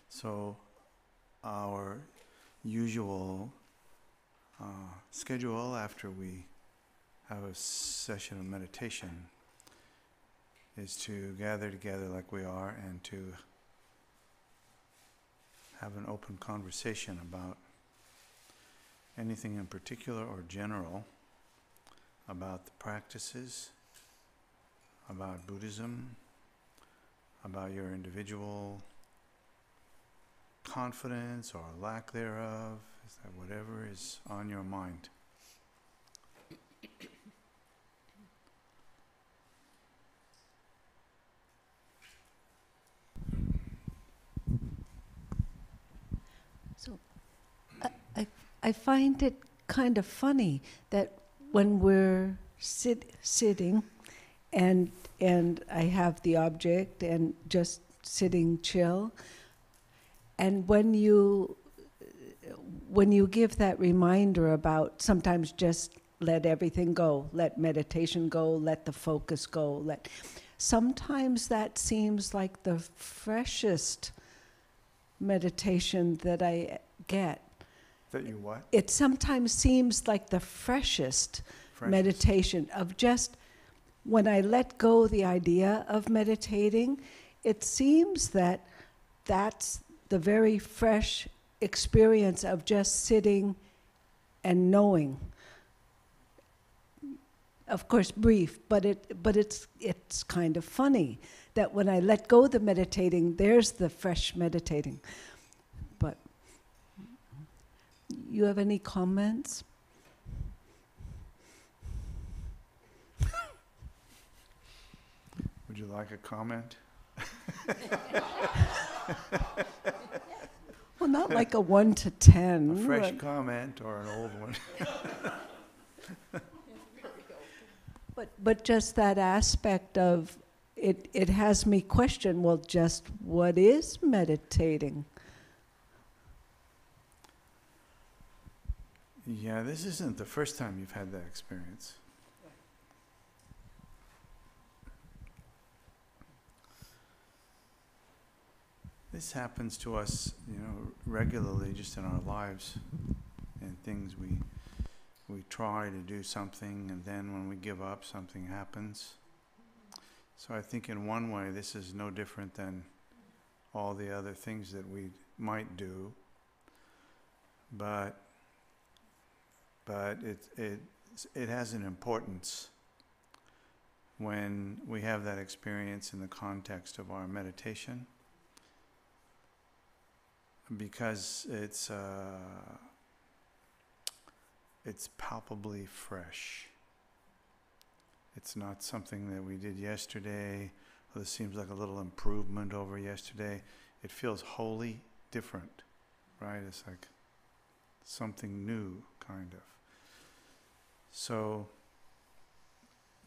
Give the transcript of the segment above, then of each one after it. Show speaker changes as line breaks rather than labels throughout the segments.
So our usual schedule after we have a session of meditation is to gather together like we are and to have an open conversation about anything in particular or general, about the practices, about Buddhism, about your individual confidence or lack thereof, is that whatever is on your mind.
So I find it kind of funny that when we're sitting and I have the object and just sitting chill, and when you give that reminder about sometimes just let everything go, let meditation go, let the focus go, sometimes that seems like the freshest meditation that I get.
That you what?
It sometimes seems like the freshest meditation of just when I let go the idea of meditating, it seems that that's the very fresh experience of just sitting and knowing. Of course, brief, but it's kind of funny that when I let go the meditating, there's the fresh meditating. But you have any comments?
Would you like a comment?
Well, not like a 1 to 10.
A fresh comment or an old one?
But just that aspect of it has me question, well, just what is meditating?
Yeah, this isn't the first time you've had that experience. This happens to us, regularly just in our lives, and things we try to do something, and then when we give up, something happens. So I think in one way, this is no different than all the other things that we might do, but it has an importance when we have that experience in the context of our meditation, because it's palpably fresh. It's not something that we did yesterday, or this seems like a little improvement over yesterday. It feels wholly different, right? It's like something new, kind of. So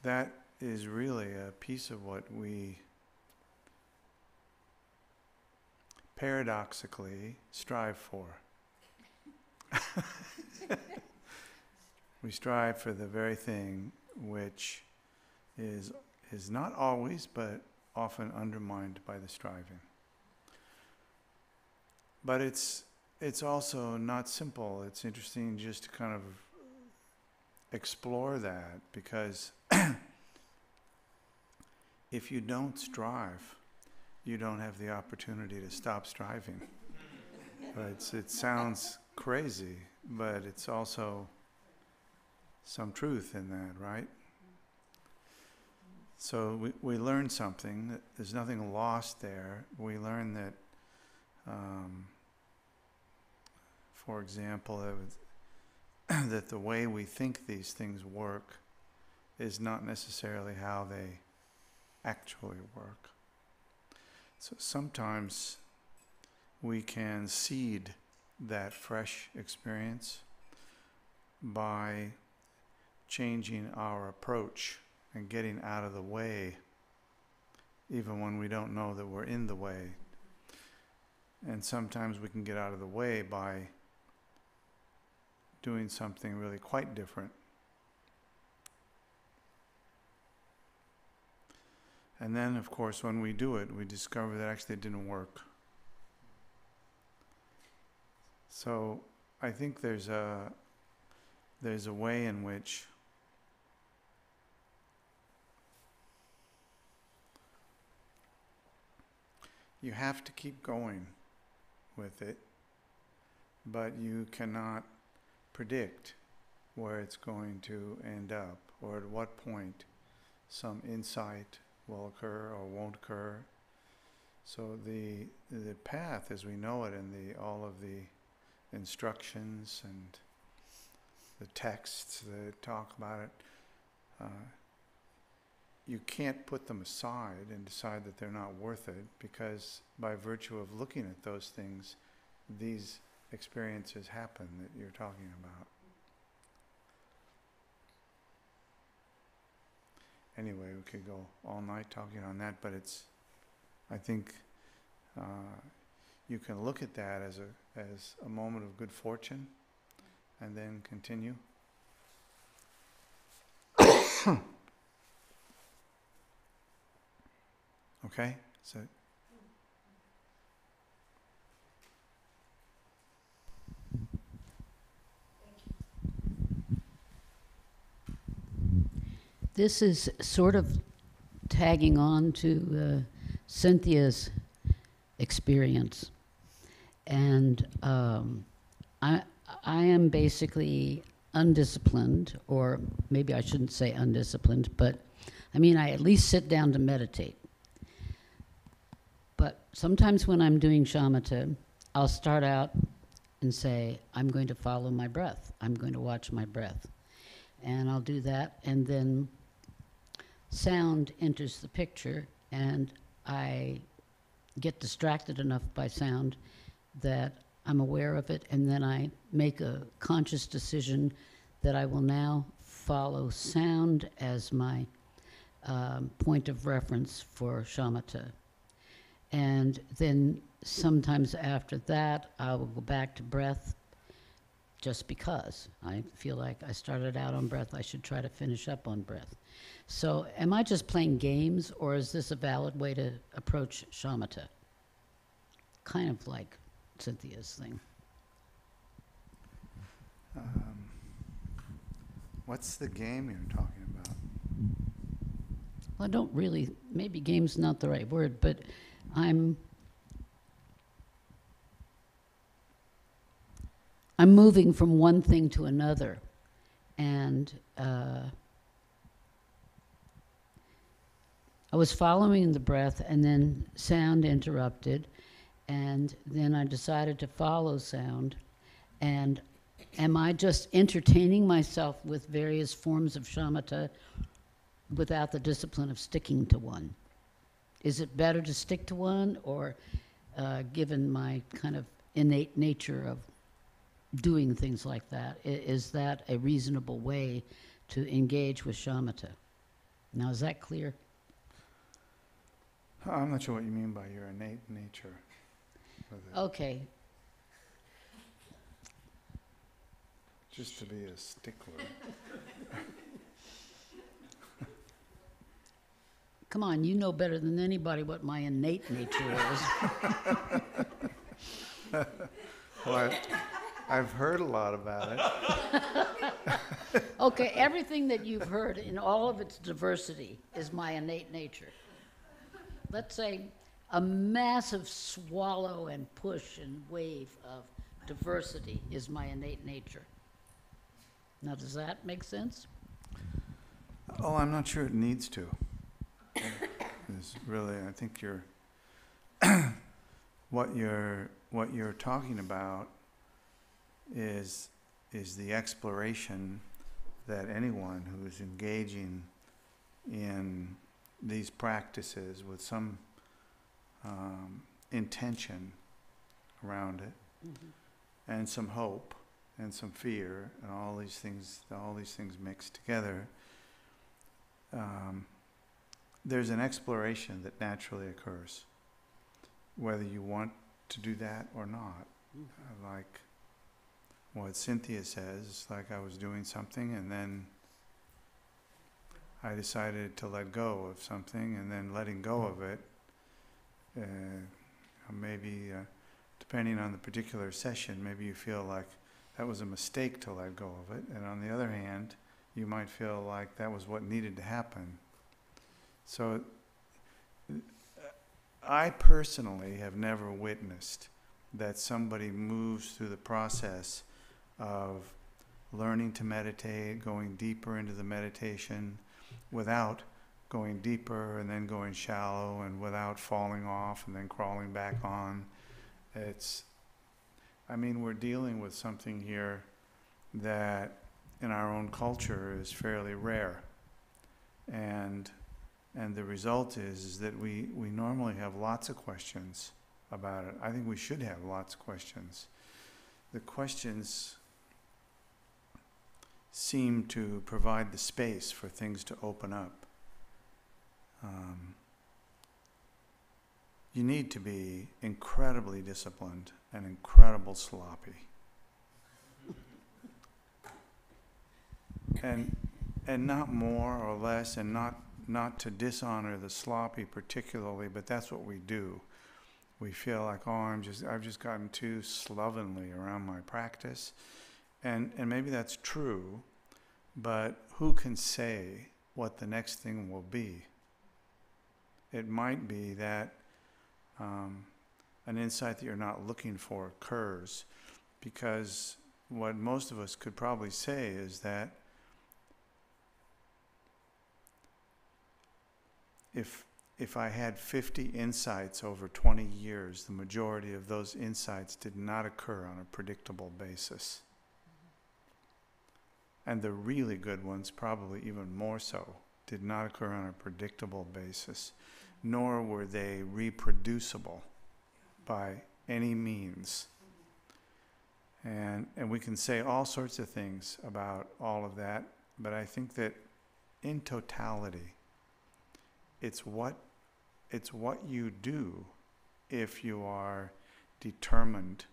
that is really a piece of what we paradoxically strive for. We strive for the very thing which is not always, but often undermined by the striving. But it's also not simple. It's interesting just to kind of explore that, because if you don't strive, you don't have the opportunity to stop striving. But it sounds crazy, but it's also some truth in that, right? So we learn something, that there's nothing lost there. We learn that, for example, that the way we think these things work is not necessarily how they actually work. So sometimes we can seed that fresh experience by changing our approach and getting out of the way, even when we don't know that we're in the way. And sometimes we can get out of the way by doing something really quite different. And then, of course, when we do it, we discover that actually it didn't work. So I think there's a way in which you have to keep going with it, but you cannot predict where it's going to end up or at what point some insight will occur or won't occur. So the path as we know it and all of the instructions and the texts that talk about it, you can't put them aside and decide that they're not worth it, because by virtue of looking at those things, these experiences happen that you're talking about. Anyway, we could go all night talking on that, but I think you can look at that as a moment of good fortune and then continue. Okay? So
this is sort of tagging on to Cynthia's experience. And I am basically undisciplined, or maybe I shouldn't say undisciplined, but I mean, I at least sit down to meditate. But sometimes when I'm doing shamatha, I'll start out and say, I'm going to follow my breath. I'm going to watch my breath. And I'll do that, and then sound enters the picture, and I get distracted enough by sound that I'm aware of it, and then I make a conscious decision that I will now follow sound as my point of reference for shamatha. And then sometimes after that, I will go back to breath, just because I feel like I started out on breath, I should try to finish up on breath. So am I just playing games, or is this a valid way to approach shamatha? Kind of like Cynthia's thing.
what's the game you're talking about?
Well, I don't really, maybe game's not the right word, but I'm moving from one thing to another, and I was following the breath, and then sound interrupted, and then I decided to follow sound. And am I just entertaining myself with various forms of shamatha without the discipline of sticking to one? Is it better to stick to one, or given my kind of innate nature of doing things like that, is that a reasonable way to engage with shamatha? Now, is that clear?
I'm not sure what you mean by your innate nature.
Okay.
Just to be a stickler.
Come on, you know better than anybody what my innate nature is.
Well, I've heard a lot about it.
Okay, everything that you've heard in all of its diversity is my innate nature. Let's say a massive swallow and push and wave of diversity is my innate nature. Now, does that make sense?
Oh, I'm not sure it needs to. It's really, I think what you're talking about is the exploration that anyone who is engaging in these practices with some intention around it, and some hope and some fear and all these things mixed together. There's an exploration that naturally occurs, whether you want to do that or not. Like what Cynthia says, it's like I was doing something and then I decided to let go of something, and then letting go of it, maybe depending on the particular session, maybe you feel like that was a mistake to let go of it. And on the other hand, you might feel like that was what needed to happen. So I personally have never witnessed that somebody moves through the process of learning to meditate, going deeper into the meditation without going deeper and then going shallow, and without falling off and then crawling back on. We're dealing with something here that in our own culture is fairly rare. And the result is that we normally have lots of questions about it. I think we should have lots of questions. The questions seem to provide the space for things to open up. You need to be incredibly disciplined and incredibly sloppy. And not more or less, and not to dishonor the sloppy particularly, but that's what we do. We feel like, I've just gotten too slovenly around my practice. And maybe that's true, but who can say what the next thing will be? It might be that an insight that you're not looking for occurs, because what most of us could probably say is that if I had 50 insights over 20 years, the majority of those insights did not occur on a predictable basis. And the really good ones, probably even more so, did not occur on a predictable basis, nor were they reproducible by any means. And we can say all sorts of things about all of that, but I think that in totality, it's what you do if you are determined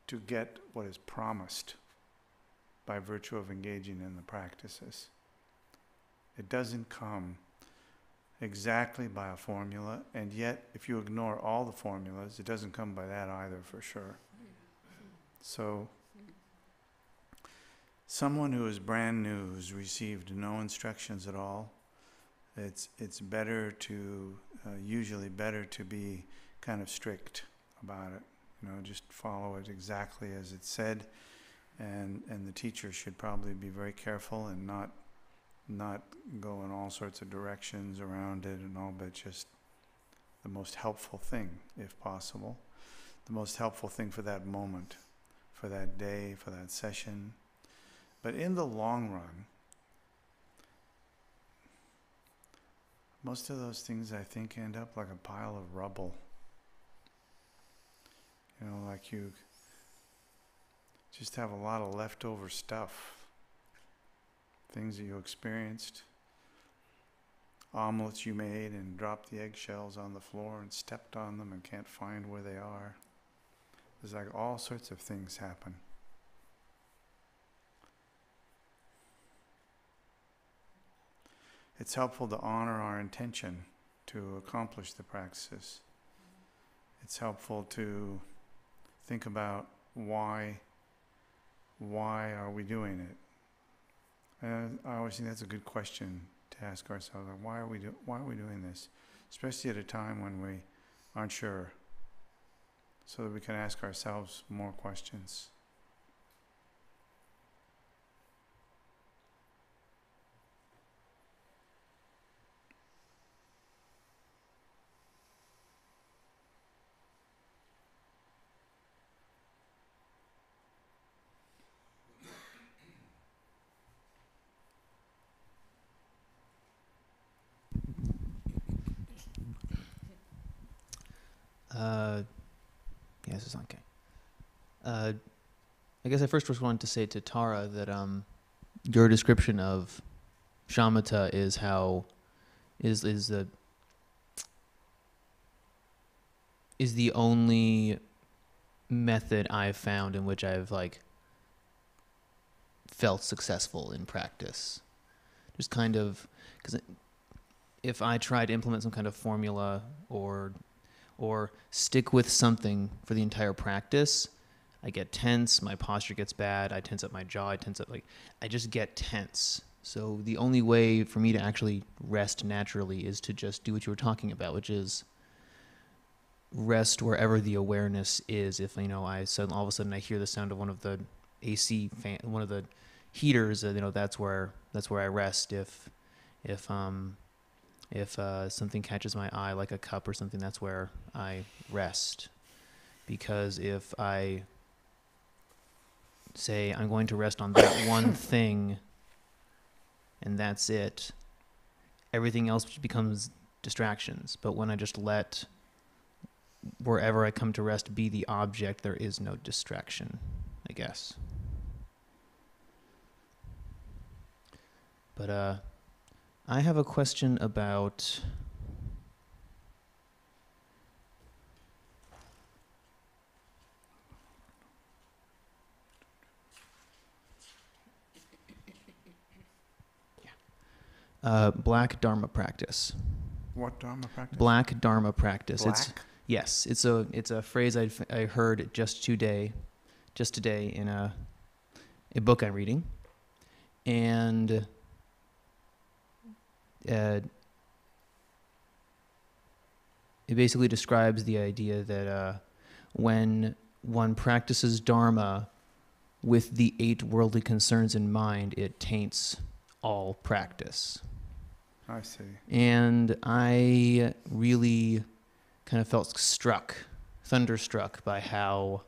to get what is promised by virtue of engaging in the practices. It doesn't come exactly by a formula, and yet if you ignore all the formulas, it doesn't come by that either, for sure. So someone who is brand new, who's received no instructions at all, it's better to, usually better to be kind of strict about it. Just follow it exactly as it's said, and the teacher should probably be very careful and not go in all sorts of directions around it and all, but just the most helpful thing, if possible. The most helpful thing for that moment, for that day, for that session. But in the long run, most of those things, I think, end up like a pile of rubble. Like you just have a lot of leftover stuff. Things that you experienced, omelets you made and dropped the eggshells on the floor and stepped on them and can't find where they are. There's like all sorts of things happen. It's helpful to honor our intention to accomplish the practices. It's helpful to think about why are we doing it? I always think that's a good question to ask ourselves. Like, why are we doing this? Especially at a time when we aren't sure, so that we can ask ourselves more questions.
Yes, it's okay. I guess I first just wanted to say to Tara that your description of shamatha is the only method I've found in which I've felt successful in practice. Just kind of, because if I try to implement some kind of formula or or stick with something for the entire practice, I get tense, my posture gets bad, I tense up my jaw, I just get tense. So the only way for me to actually rest naturally is to just do what you were talking about, which is rest wherever the awareness is. If, all of a sudden I hear the sound of one of the AC fan, one of the heaters, that's where I rest. If something catches my eye, like a cup or something, that's where I rest. Because if I say I'm going to rest on that one thing and that's it, everything else becomes distractions. But when I just let wherever I come to rest be the object, there is no distraction, I guess. But I have a question about black Dharma practice.
What Dharma practice?
Black Dharma practice.
Black?
Yes, it's a phrase I heard just today in a book I'm reading, and it basically describes the idea that when one practices Dharma with the 8 worldly concerns in mind, it taints all practice.
I see.
And I really kind of felt thunderstruck by how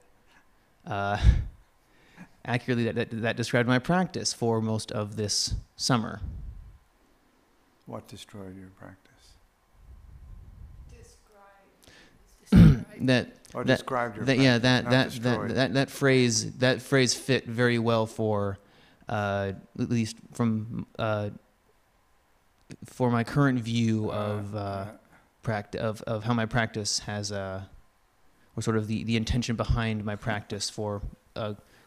accurately that described my practice for most of this summer.
What destroyed your practice? Described your practice.
That phrase fit very well for at least for my current view of how my practice has or sort of the intention behind my practice for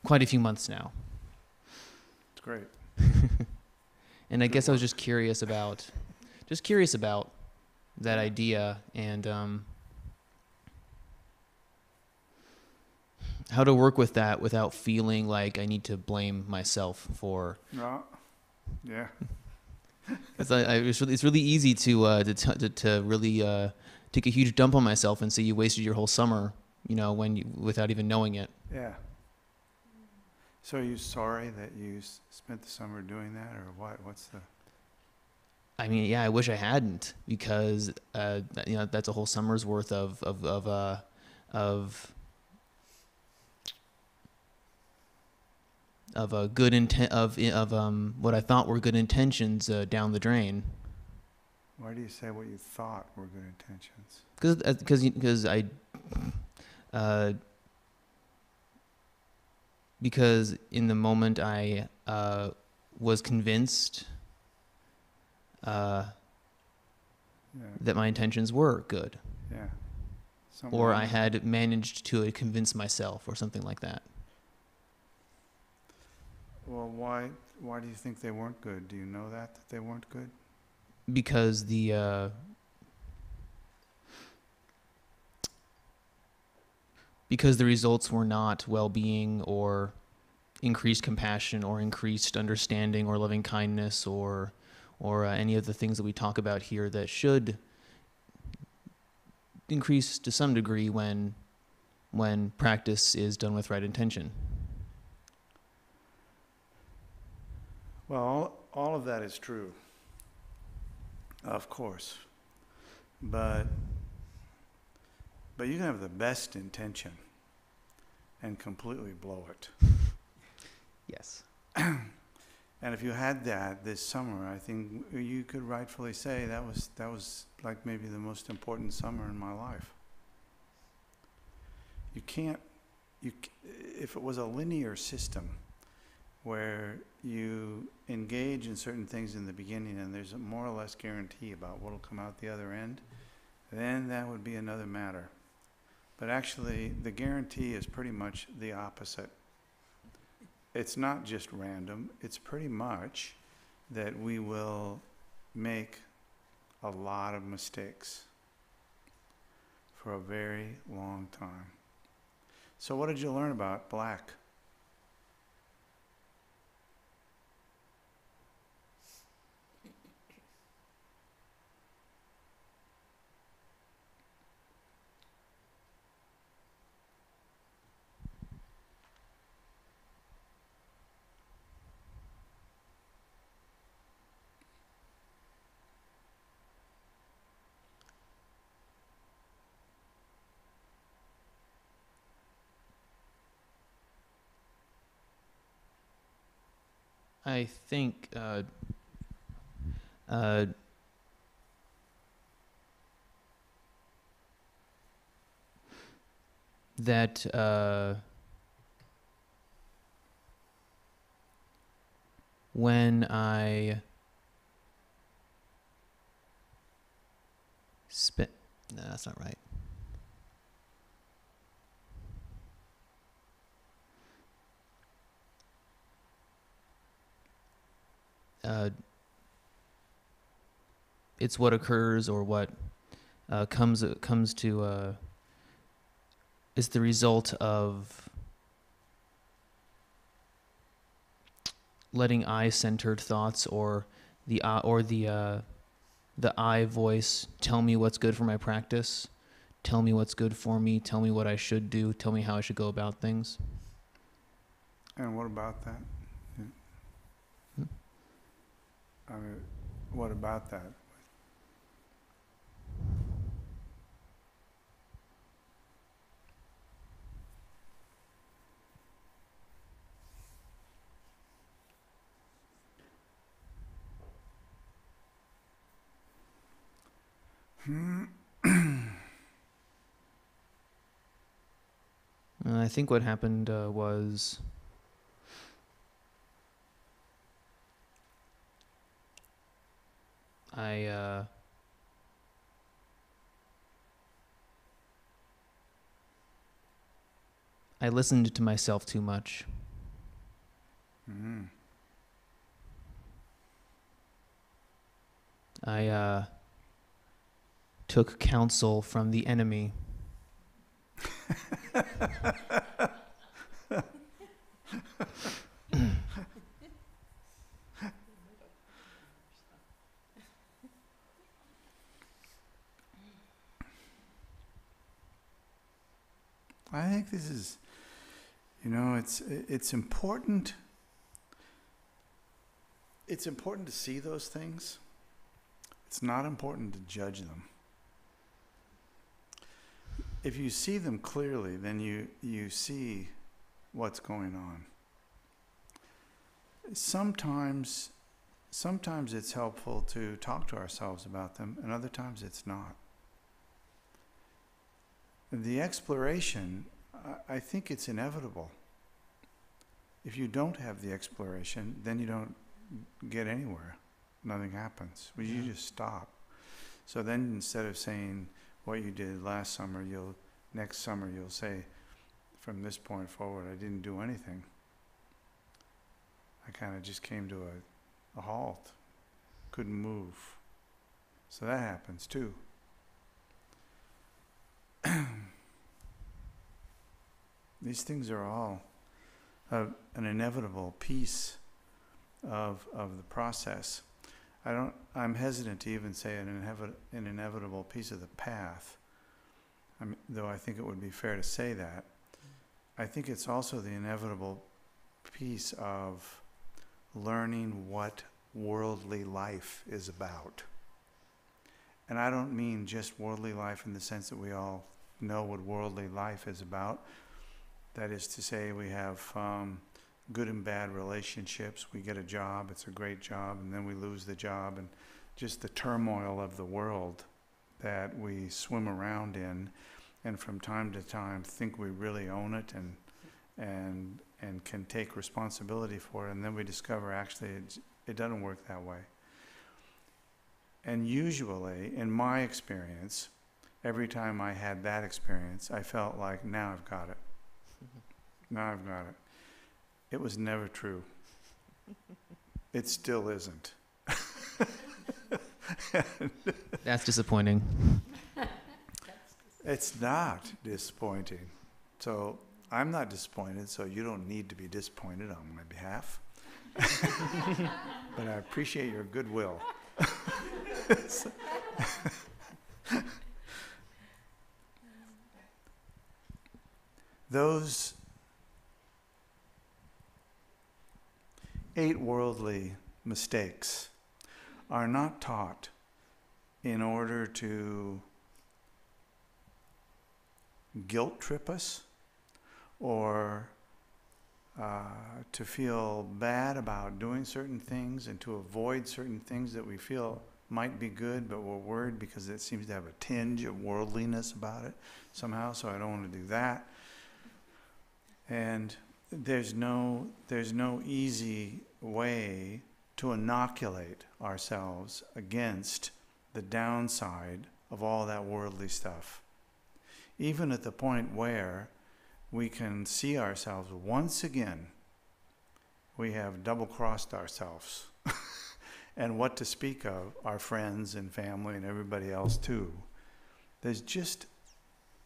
quite a few months now.
It's great.
And I guess I was just curious about that idea and how to work with that without feeling like I need to blame myself for.
Yeah.
It's really easy to really take a huge dump on myself and say you wasted your whole summer, without even knowing it.
Yeah. So are you sorry that you spent the summer doing that, or what? What's the?
I mean, yeah, I wish I hadn't, because that's a whole summer's worth of a good what I thought were good intentions down the drain.
Why do you say what you thought were good intentions?
Because in the moment I was convinced that my intentions were good.
Yeah.
Or I had managed to convince myself or something like that.
Well, why do you think they weren't good? Do you know that they weren't good?
Because the results were not well-being or increased compassion or increased understanding or loving kindness or any of the things that we talk about here that should increase to some degree when practice is done with right intention.
Well, all of that is true, of course, but you can have the best intention and completely blow it.
Yes.
And if you had that this summer, I think you could rightfully say that was like maybe the most important summer in my life. If it was a linear system where you engage in certain things in the beginning and there's a more or less guarantee about what will come out the other end, then that would be another matter. But actually, the guarantee is pretty much the opposite. It's not just random. It's pretty much that we will make a lot of mistakes. for a very long time. So what did you learn about black?
I think that when I spent, no, that's not right. It's what occurs or what comes to is the result of letting I-centered thoughts or the I voice tell me what's good for my practice, tell me what's good for me, tell me what I should do, tell me how I should go about things.
And what about that? I mean, what about that?
I think what happened was I listened to myself too much.
Mm.
I took counsel from the enemy.
I think this is, it's important. It's important to see those things. It's not important to judge them. If you see them clearly, then you see what's going on. Sometimes it's helpful to talk to ourselves about them, and other times it's not. The exploration, I think it's inevitable. If you don't have the exploration, then you don't get anywhere. Nothing happens. Well, you just stop. So then instead of saying what you did last summer, next summer you'll say, from this point forward, I didn't do anything. I kind of just came to a halt. Couldn't move. So that happens too. These things are all an inevitable piece of the process. I'm hesitant to even say an inevitable piece of the path, though I think it would be fair to say that. I think it's also the inevitable piece of learning what worldly life is about. And I don't mean just worldly life in the sense that we all know what worldly life is about. That is to say, we have good and bad relationships. We get a job, it's a great job, and then we lose the job, and just the turmoil of the world that we swim around in, and from time to time think we really own it and can take responsibility for it, and then we discover actually it doesn't work that way. And usually, in my experience, every time I had that experience, I felt like, now I've got it. Now I've got it. It was never true. It still isn't.
That's disappointing.
It's not disappointing. So I'm not disappointed, so you don't need to be disappointed on my behalf. But I appreciate your goodwill. Those 8 worldly mistakes are not taught in order to guilt trip us or to feel bad about doing certain things and to avoid certain things that we feel might be good, but we're worried because it seems to have a tinge of worldliness about it somehow, so I don't want to do that. And there's no easy way to inoculate ourselves against the downside of all that worldly stuff. Even at the point where we can see ourselves once again, we have double-crossed ourselves. And what to speak of, our friends and family and everybody else too. It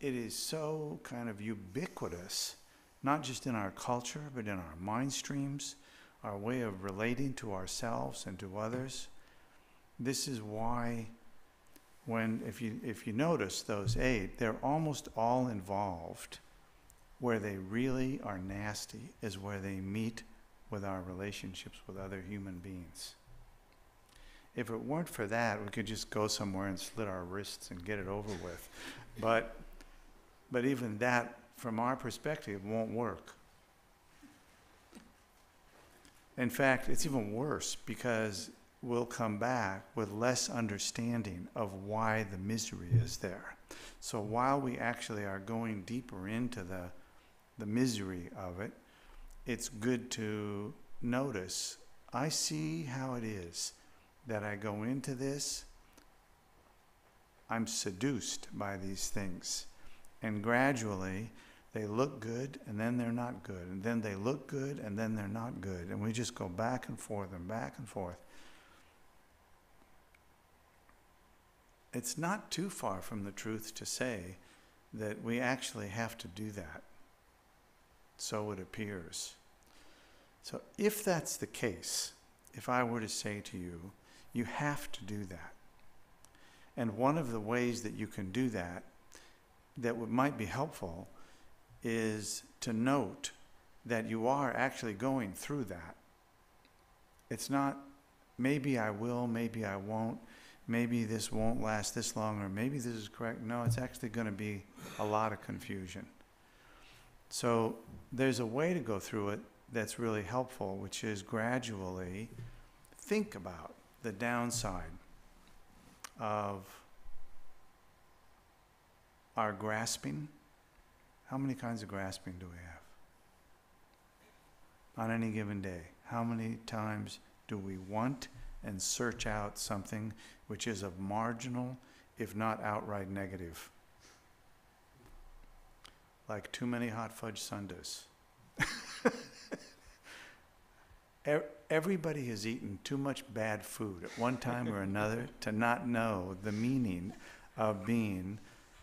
is so kind of ubiquitous, not just in our culture, but in our mind streams, our way of relating to ourselves and to others. This is why if you notice those 8, they're almost all involved. Where they really are nasty is where they meet with our relationships with other human beings. If it weren't for that, we could just go somewhere and slit our wrists and get it over with. But even that, from our perspective, won't work. In fact, it's even worse because we'll come back with less understanding of why the misery is there. So while we actually are going deeper into the misery of it, it's good to notice, I see how it is that I go into this, I'm seduced by these things. And gradually, they look good, and then they're not good. And then they look good, and then they're not good. And we just go back and forth and back and forth. It's not too far from the truth to say that we actually have to do that. So it appears. So if that's the case, if I were to say to you, you have to do that. And one of the ways that you can do that might be helpful is to note that you are actually going through that. It's not, maybe I will, maybe I won't, maybe this won't last this long, or maybe this is correct. No, it's actually going to be a lot of confusion. So there's a way to go through it that's really helpful, which is gradually think about the downside of our grasping. How many kinds of grasping do we have on any given day? How many times do we want and search out something which is of marginal, if not outright negative? Like too many hot fudge sundaes. Everybody has eaten too much bad food at one time or another to not know the meaning of being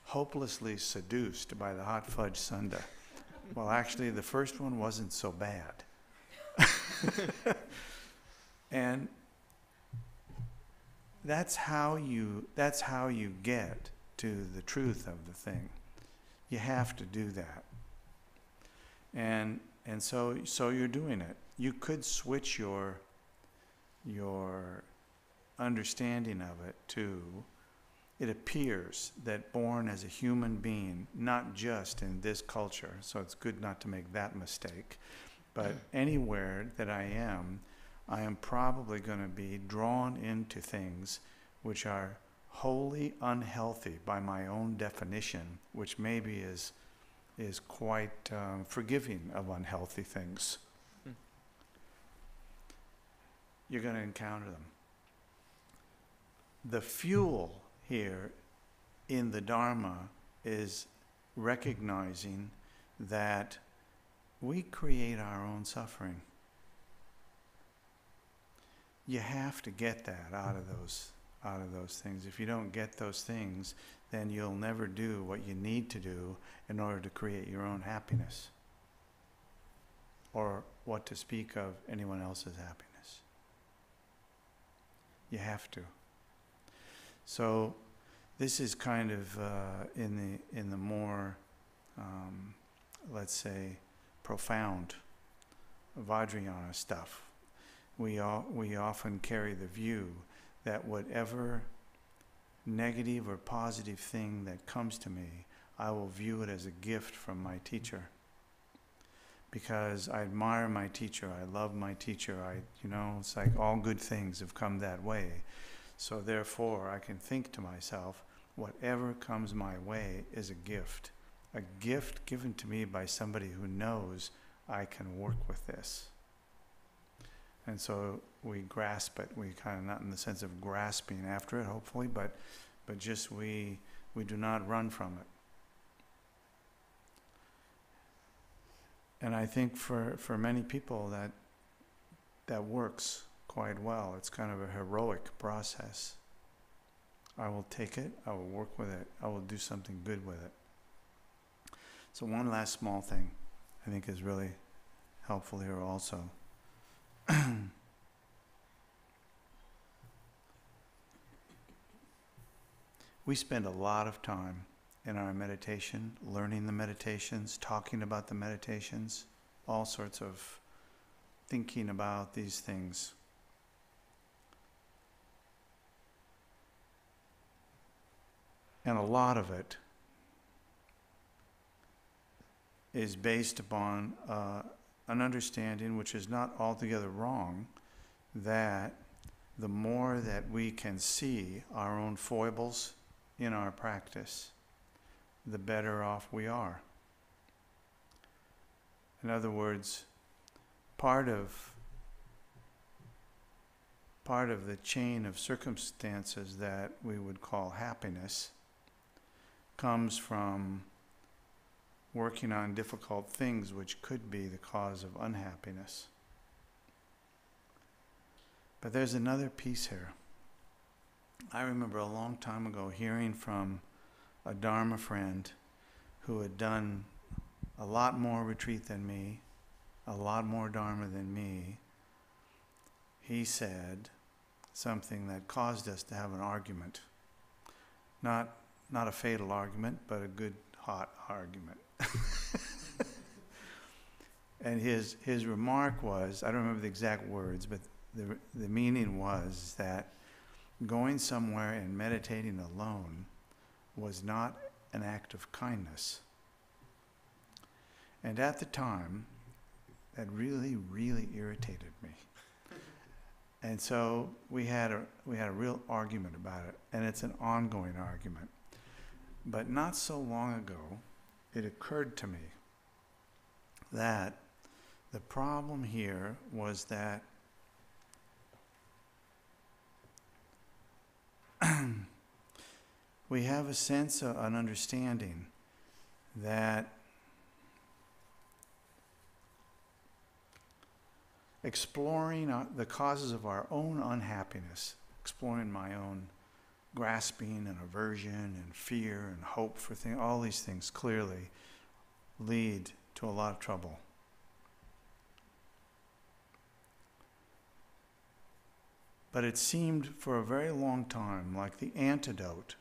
hopelessly seduced by the hot fudge sundae. Well, actually, the first one wasn't so bad. And that's how you get to the truth of the thing. You have to do that. And so you're doing it. You could switch your understanding of it to, it appears that born as a human being, not just in this culture, so it's good not to make that mistake, but anywhere that I am probably going to be drawn into things which are wholly unhealthy by my own definition, which maybe is quite forgiving of unhealthy things. You're going to encounter them. The fuel here in the Dharma is recognizing that we create our own suffering. You have to get that out of those out of those things. If you don't get those things, then you'll never do what you need to do in order to create your own happiness, or what to speak of anyone else's happiness. You have to. So this is kind of in the more, let's say, profound Vajrayana stuff. We often carry the view that whatever negative or positive thing that comes to me, I will view it as a gift from my teacher. Because I admire my teacher, I love my teacher, it's like all good things have come that way. So therefore, I can think to myself, whatever comes my way is a gift given to me by somebody who knows I can work with this. And so we grasp it. We kind of, not in the sense of grasping after it, hopefully, but just we do not run from it. And I think for many people that works quite well. It's kind of a heroic process. I will take it, I will work with it, I will do something good with it. So one last small thing I think is really helpful here also. We spend a lot of time in our meditation, learning the meditations, talking about the meditations, all sorts of thinking about these things. And a lot of it is based upon an understanding, which is not altogether wrong, that the more that we can see our own foibles in our practice, the better off we are. In other words, part of the chain of circumstances that we would call happiness comes from working on difficult things which could be the cause of unhappiness. But there's another piece here. I remember a long time ago hearing from a Dharma friend who had done a lot more retreat than me, a lot more Dharma than me. He said something that caused us to have an argument. Not a fatal argument, but a good, hot argument. And his remark was, I don't remember the exact words, but the meaning was that going somewhere and meditating alone was not an act of kindness. And at the time, that really, really irritated me. And so we had a real argument about it, and it's an ongoing argument. But not so long ago, it occurred to me that the problem here was that we have a sense of an understanding that exploring the causes of our own unhappiness, exploring my own grasping and aversion and fear and hope for things, all these things clearly lead to a lot of trouble. But it seemed for a very long time like the antidote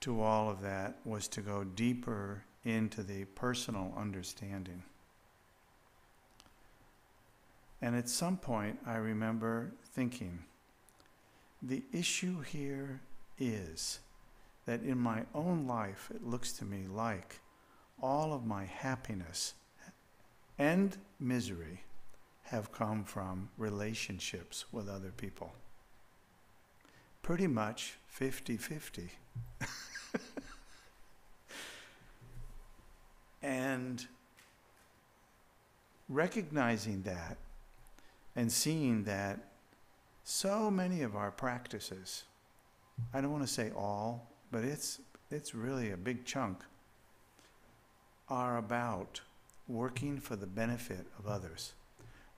to all of that was to go deeper into the personal understanding. And at some point, I remember thinking, the issue here is that in my own life, it looks to me like all of my happiness and misery have come from relationships with other people. Pretty much 50-50. And recognizing that and seeing that so many of our practices, I don't want to say all, but it's really a big chunk, are about working for the benefit of others.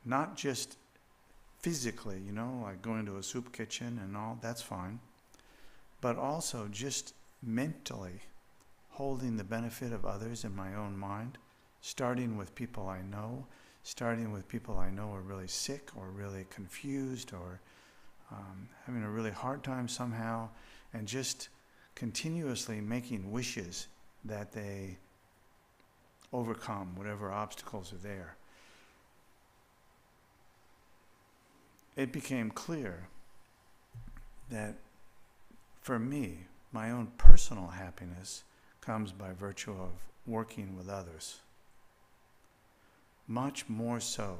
Not just physically, like going to a soup kitchen and all, that's fine. But also just mentally holding the benefit of others in my own mind, starting with people I know, starting with people I know are really sick or really confused or having a really hard time somehow, and just continuously making wishes that they overcome whatever obstacles are there. It became clear that for me, my own personal happiness comes by virtue of working with others, much more so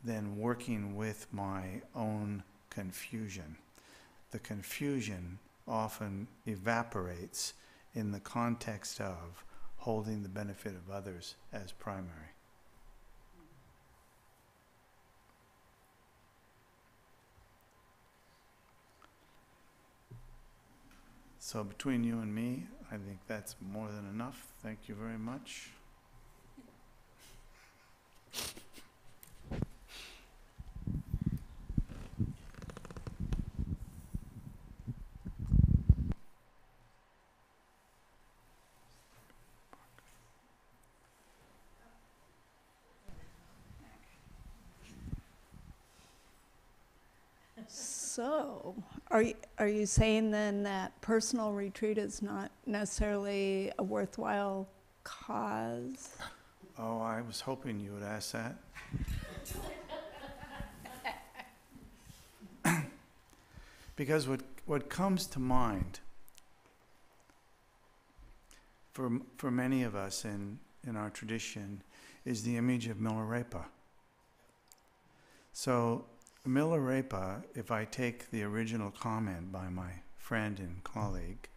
than working with my own confusion. The confusion often evaporates in the context of holding the benefit of others as primary. So between you and me, I think that's more than enough. Thank you very much.
So, are you saying then that personal retreat is not necessarily a worthwhile cause?
Oh, I was hoping you would ask that. Because what comes to mind for many of us in our tradition is the image of Milarepa. So Milarepa, if I take the original comment by my friend and colleague,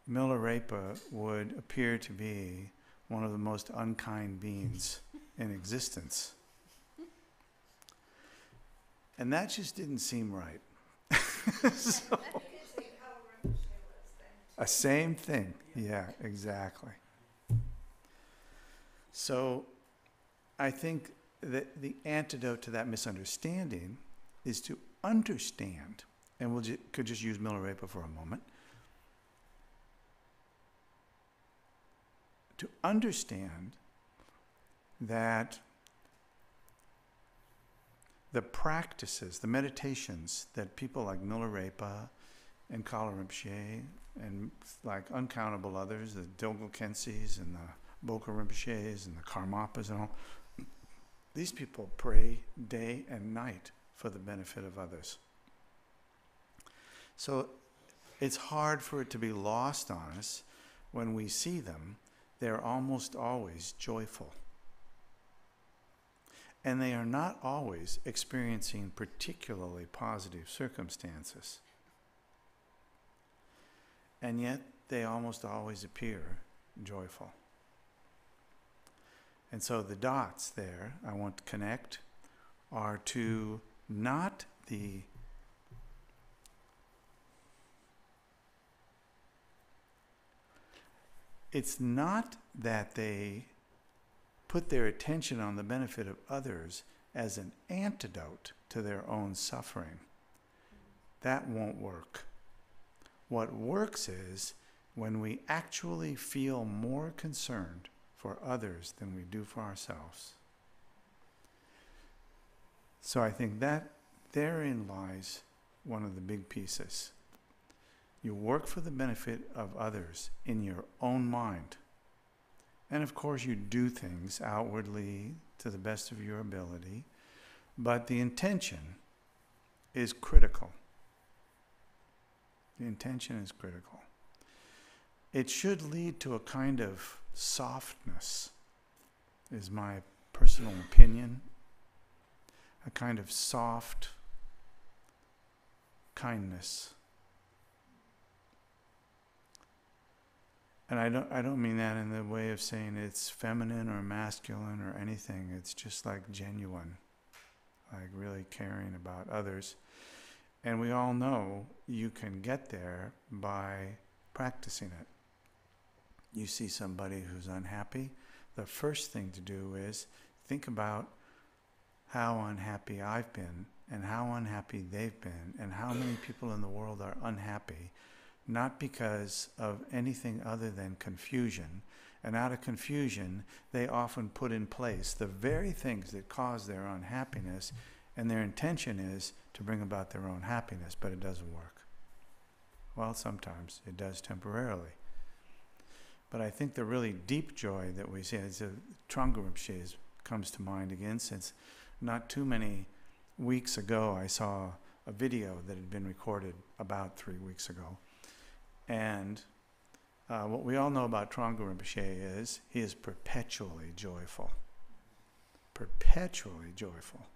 Milarepa would appear to be one of the most unkind beings in existence. And that just didn't seem right. So, a same thing. Yeah, exactly. So I think that the antidote to that misunderstanding is to understand, and could just use Milarepa for a moment, to understand that the practices, the meditations that people like Milarepa and Kala Rinpoche and like uncountable others, the Dogal Khensis and the Boka Rinpoches and the Karmapas and all, these people pray day and night for the benefit of others. So it's hard for it to be lost on us when we see them. They're almost always joyful. And they are not always experiencing particularly positive circumstances. And yet they almost always appear joyful. And so the dots there I want to connect are to not the it's not that they put their attention on the benefit of others as an antidote to their own suffering. That won't work. What works is when we actually feel more concerned for others than we do for ourselves. So I think that therein lies one of the big pieces. You work for the benefit of others in your own mind. And of course you do things outwardly to the best of your ability, but the intention is critical. The intention is critical. It should lead to a kind of softness, is my personal opinion. A kind of soft kindness. And I don't mean that in the way of saying it's feminine or masculine or anything. It's just like genuine, like really caring about others. And we all know you can get there by practicing it. You see somebody who's unhappy, the first thing to do is think about how unhappy I've been and how unhappy they've been and how many people in the world are unhappy, not because of anything other than confusion. And out of confusion, they often put in place the very things that cause their unhappiness, and their intention is to bring about their own happiness, but it doesn't work. Well, sometimes it does temporarily. But I think the really deep joy that we see, Trungpa Rinpoche comes to mind again, since not too many weeks ago I saw a video that had been recorded about 3 weeks ago. And what we all know about Trungpa Rinpoche is he is perpetually joyful. Perpetually joyful.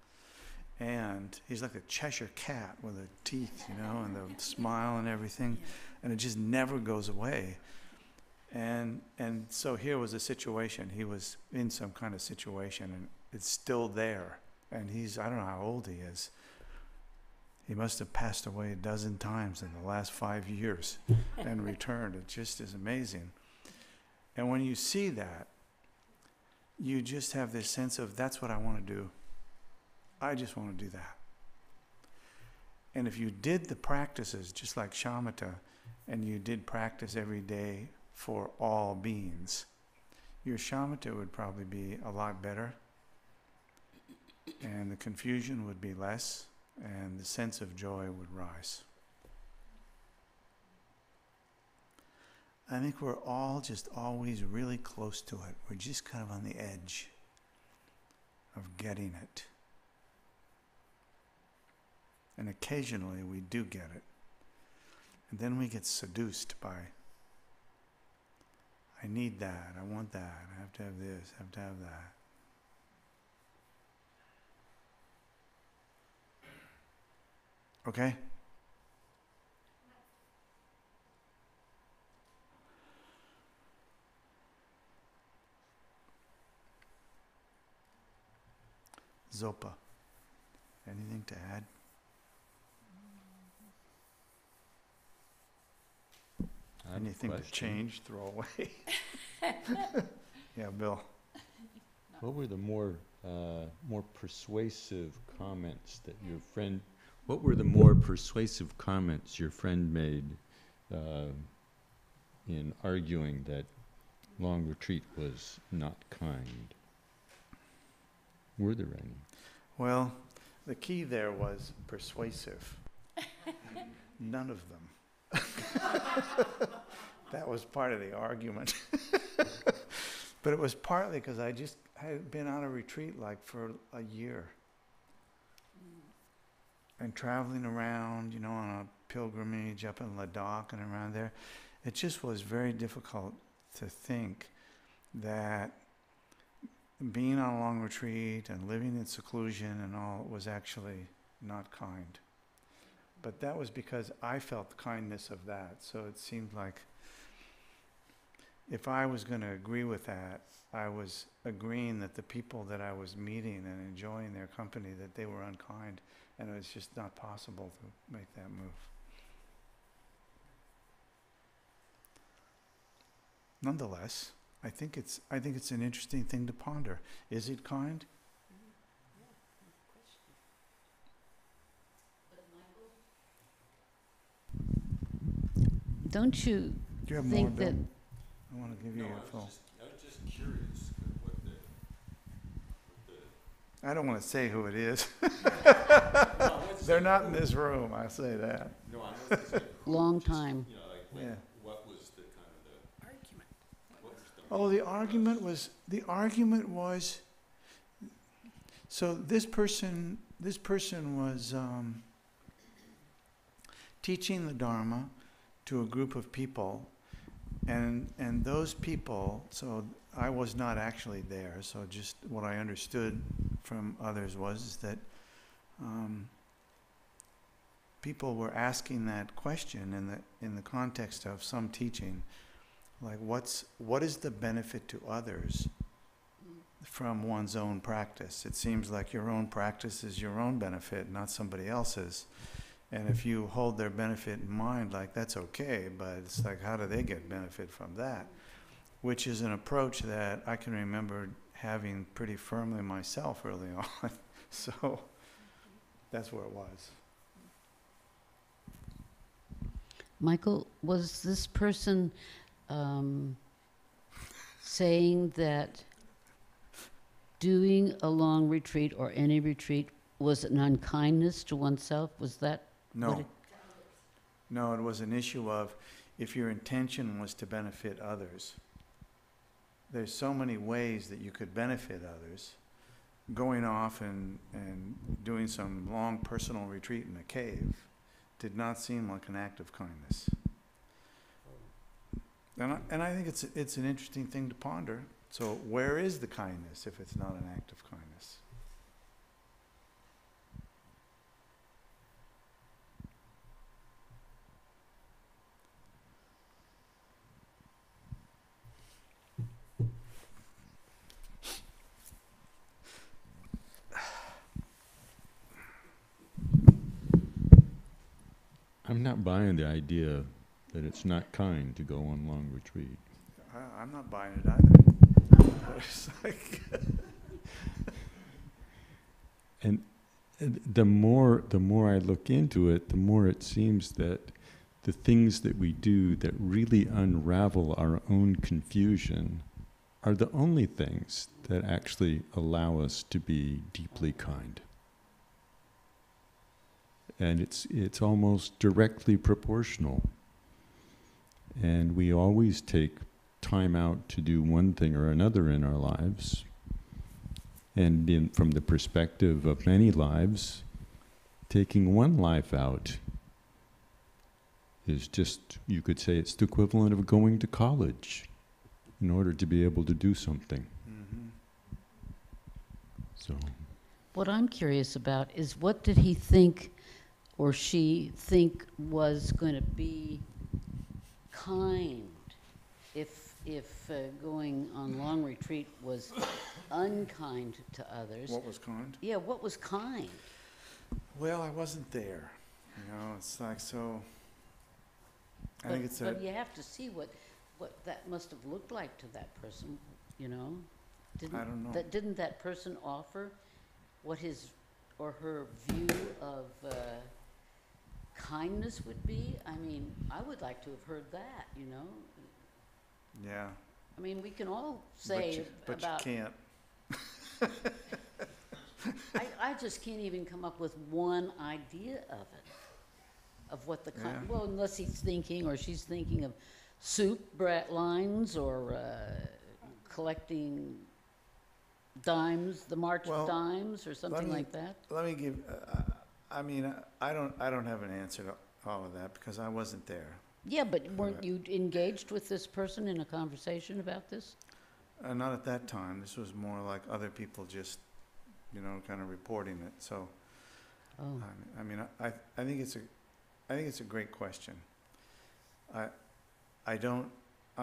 And he's like a Cheshire cat with the teeth, you know, and the smile and everything. And it just never goes away. And so here was a situation. He was in some kind of situation, and it's still there. And he's, I don't know how old he is. He must have passed away a dozen times in the last 5 years and returned. It just is amazing. And when you see that, you just have this sense of, that's what I want to do. I just want to do that. And if you did the practices, just like shamatha, and you did practice every day for all beings, your shamatha would probably be a lot better, and the confusion would be less, and the sense of joy would rise. I think we're all just always really close to it. We're just kind of on the edge of getting it. And occasionally we do get it. And then we get seduced by, I need that, I want that, I have to have this, I have to have that. Okay? Zopa, anything to add? Anything to change, throw away? Yeah, Bill.
What were the more persuasive comments that your friend? What were the more persuasive comments your friend made in arguing that long retreat was not kind? Were there any?
Well, the key there was persuasive. None of them. That was part of the argument. But it was partly because I had been on a retreat like for a year. And traveling around, you know, on a pilgrimage up in Ladakh and around there. It just was very difficult to think that being on a long retreat and living in seclusion and all was actually not kind. But that was because I felt the kindness of that. So it seemed like if I was going to agree with that, I was agreeing that the people that I was meeting and enjoying their company, that they were unkind, and it was just not possible to make that move. Nonetheless, I think it's an interesting thing to ponder. Is it kind?
Don't you
Do you have more,
think
Bill?
that
I want to give you your full.
I was just curious what
I don't want to say who it is. They're not in this room, I say that.
No, I know.
long time?
You know, like
Yeah.
what was the kind of the argument? What was the
Oh, the argument was, so this person was teaching the Dharma to a group of people, and those people, so I was not actually there, so just what I understood from others was that people were asking that question in the context of some teaching, like what is the benefit to others from one's own practice? It seems like your own practice is your own benefit, not somebody else's. And if you hold their benefit in mind, like that's okay, but it's like how do they get benefit from that? Which is an approach that I can remember having pretty firmly myself early on. So that's where it was.
Michael, was this person saying that doing a long retreat or any retreat was an unkindness to oneself? Was that
No.
what it-
No, it was an issue of if your intention was to benefit others. There's so many ways that you could benefit others. Going off and doing some long personal retreat in a cave did not seem like an act of kindness. And I think it's an interesting thing to ponder. So where is the kindness if it's not an act of kindness?
I'm not buying the idea that it's not kind to go on long retreat.
I'm not buying it either. It's like
And the more I look into it, the more it seems that the things that we do that really unravel our own confusion are the only things that actually allow us to be deeply kind. And it's almost directly proportional. And we always take time out to do one thing or another in our lives. And from the perspective of many lives, taking one life out is just, you could say it's the equivalent of going to college in order to be able to do something.
mm-hmm.
So,
What I'm curious about is what did he think or she think was going to be kind if going on long retreat was unkind to others?
What was kind?
Yeah, what was kind?
Well, I wasn't there. You know, it's like so. I think it's
But you have to see what that must have looked like to that person, you know?
I don't know.
Didn't that person offer what his or her view of kindness would be? I mean, I would like to have heard that, you know?
Yeah.
I mean, we can all say
but
about...
you can't.
I just can't even come up with one idea of it, of what the kind...
Yeah.
Well, unless he's thinking or she's thinking of soup lines or collecting dimes, the March
Well,
of Dimes or something like that.
Let me give. I mean, I don't have an answer to all of that because I wasn't there.
Yeah, but weren't you engaged with this person in a conversation about this?
Not at that time. This was more like other people just, you know, kind of reporting it. So,
Oh,
I mean, I think it's a great question. I'm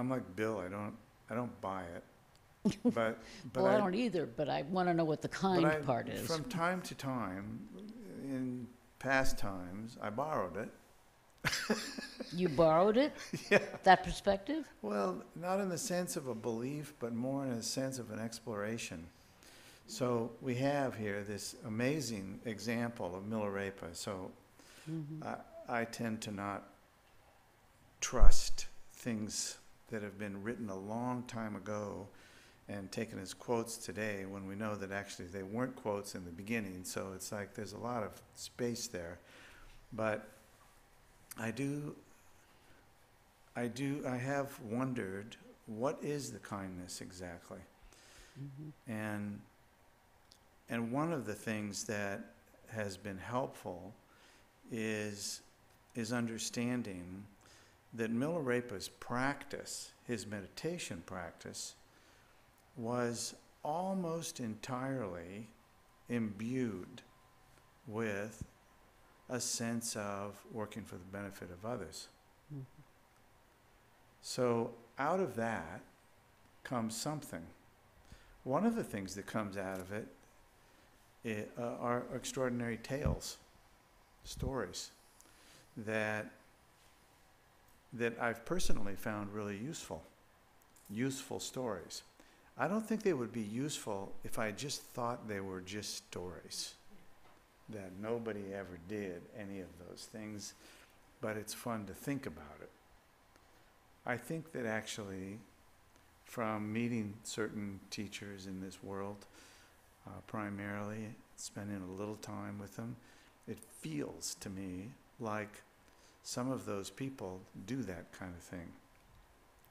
like Bill. I don't buy it. But
well, I don't either, but I want to know what the kind part is.
From time to time, in past times, I borrowed it.
You borrowed it?
Yeah.
That perspective?
Well, not in the sense of a belief, but more in a sense of an exploration. So we have here this amazing example of Milarepa. So I tend to not trust things that have been written a long time ago and taken as quotes today when we know that actually they weren't quotes in the beginning. So it's like there's a lot of space there. But I have wondered, what is the kindness exactly? And one of the things that has been helpful is understanding that Milarepa's practice, his meditation practice, was almost entirely imbued with a sense of working for the benefit of others. So out of that comes something. One of the things that comes out of it are extraordinary tales, stories that I've personally found really useful stories. I don't think they would be useful if I just thought they were just stories, that nobody ever did any of those things, but it's fun to think about it. I think that actually, from meeting certain teachers in this world, primarily, spending a little time with them, it feels to me like some of those people do that kind of thing.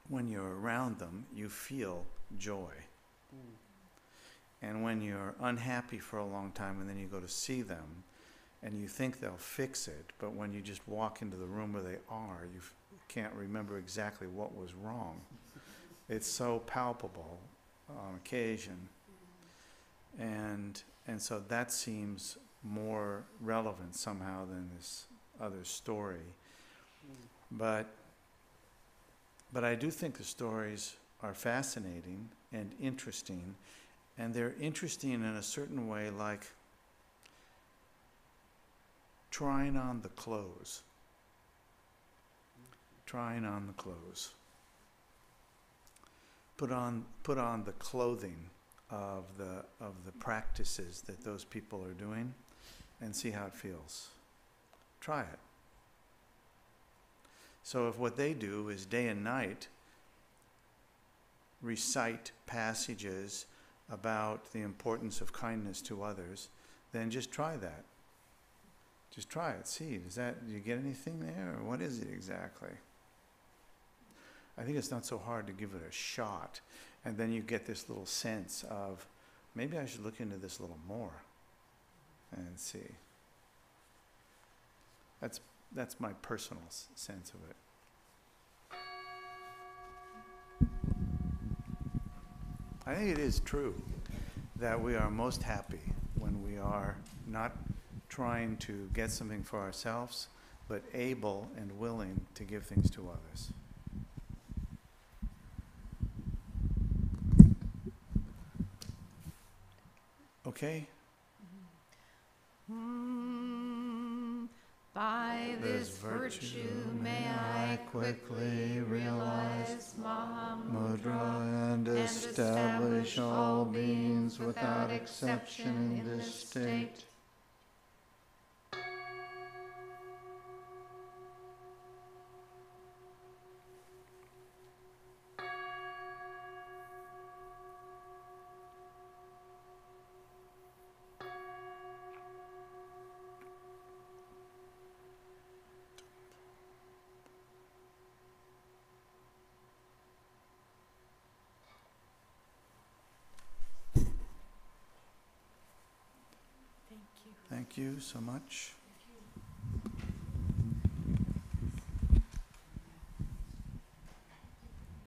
When you're around them, you feel joy. And when you're unhappy for a long time and then you go to see them and you think they'll fix it, but when you just walk into the room where they are, you can't remember exactly what was wrong. It's so palpable on occasion. And so that seems more relevant somehow than this other story. But I do think the stories are fascinating and interesting, and they're interesting in a certain way, like trying on the clothes. Trying on the clothes. Put on the clothing of the practices that those people are doing and see how it feels. Try it. So if what they do is day and night recite passages about the importance of kindness to others, then just try that. Just try it. See, do you get anything there, or what is it exactly? I think it's not so hard to give it a shot, and then you get this little sense of, maybe I should look into this a little more and see. That's my personal sense of it. I think it is true that we are most happy when we are not trying to get something for ourselves, but able and willing to give things to others. Okay?
By this virtue may I quickly realize
Mudra and establish all beings without exception in this state. Thank you so much.